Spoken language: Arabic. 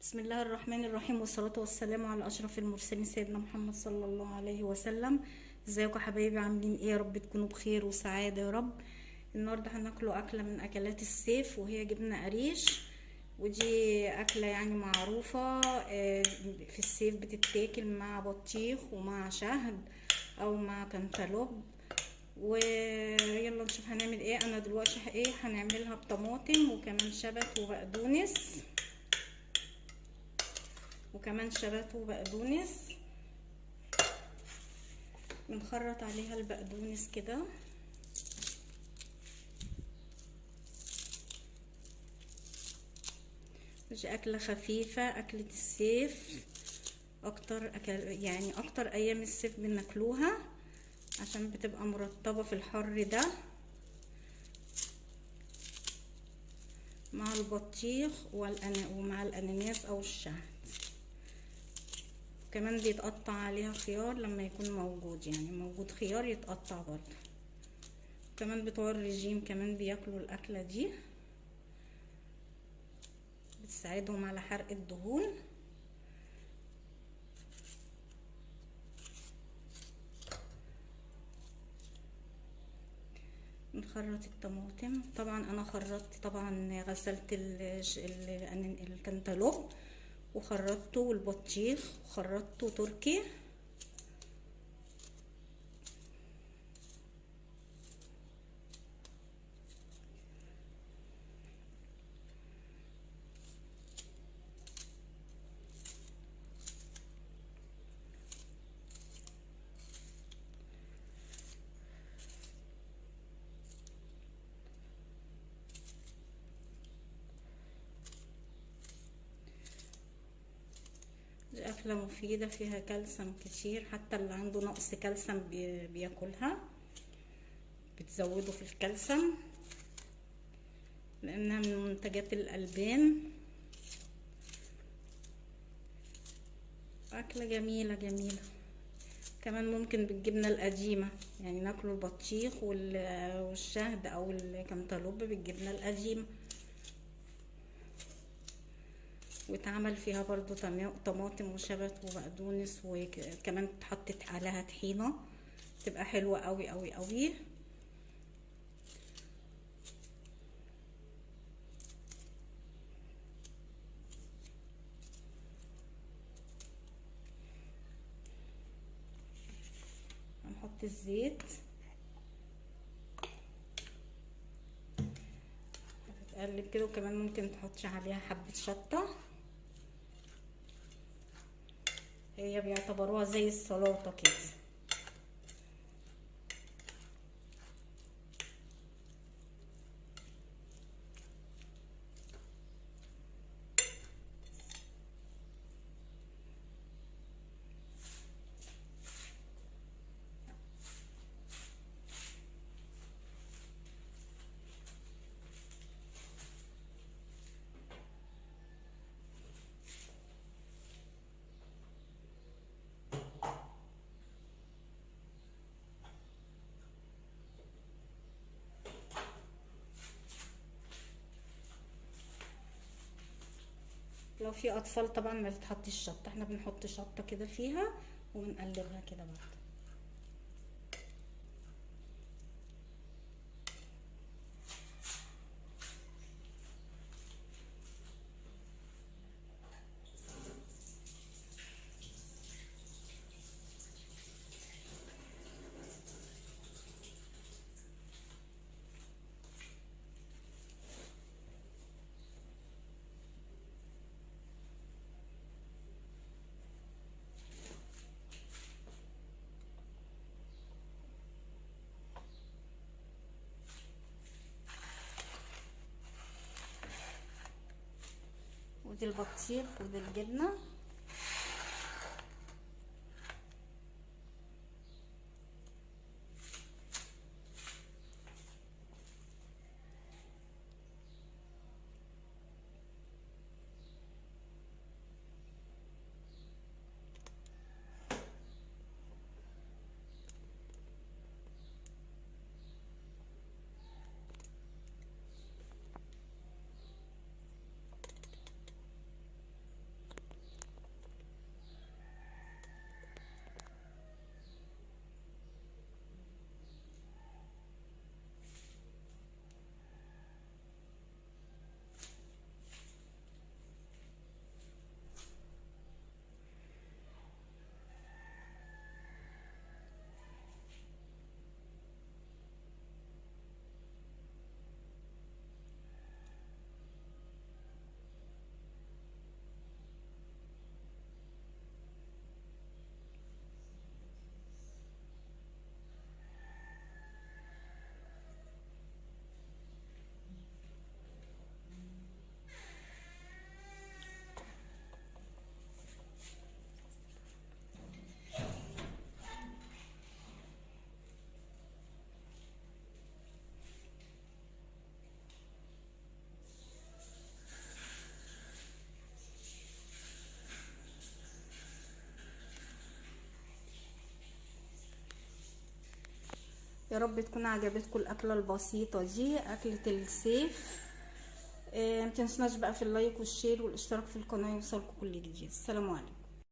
بسم الله الرحمن الرحيم، والصلاة والسلام على أشرف المرسلين سيدنا محمد صلى الله عليه وسلم. ازيكم يا حبايبي؟ عاملين ايه؟ يا رب تكونوا بخير وسعادة يا رب. النهاردة هناكلوا أكلة من أكلات الصيف، وهي جبنة قريش. ودي أكلة يعني معروفة في الصيف، بتتاكل مع بطيخ ومع شهد أو مع كنتالوب. ويلا نشوف هنعمل ايه. انا دلوقتي هنعملها بطماطم وكمان شبت وبقدونس، بنخرط عليها البقدونس كده. مش أكلة خفيفة، أكلة الصيف. يعني أكتر أيام الصيف بناكلوها عشان بتبقى مرطبة في الحر ده مع البطيخ ومع الأناناس أو الشهد. كمان بيتقطع عليها خيار لما يكون موجود، يعني موجود خيار يتقطع برضه. كمان بتوع الرجيم كمان بياكلوا الأكلة دي، بتساعدهم على حرق الدهون. نخرط الطماطم. طبعا انا طبعا غسلت الكنتالوب وخرطته، والبطيخ وخرطته تركي. دي أكلة مفيدة فيها كالسيوم كتير، حتى اللي عنده نقص كالسيوم بياكلها، بتزوده في الكالسيوم لأنها من منتجات الألبان. أكلة جميلة جميلة. كمان ممكن بالجبنة القديمة، يعني ناكله البطيخ والشهد أو الكنتالوب بالجبنة القديمة، واتعمل فيها برضو طماطم وشبت وبقدونس، وكمان اتحطت عليها طحينة، تبقى حلوة قوي قوي قوي. هنحط الزيت، هتتقلب كده، وكمان ممكن تحطي عليها حبة شطة. هي بيعتبروها زي السلطة كده. لو في اطفال طبعا ما تتحطش شطة، احنا بنحط شطة كده فيها وبنقلبها كده برضه. ودي البطيخ ودي الجبنة. يا رب تكون عجبتكم الاكله البسيطه دي، اكله السيف. متنسوناش بقى في اللايك والشير والاشتراك في القناه يوصلكم كل جديد. السلام عليكم.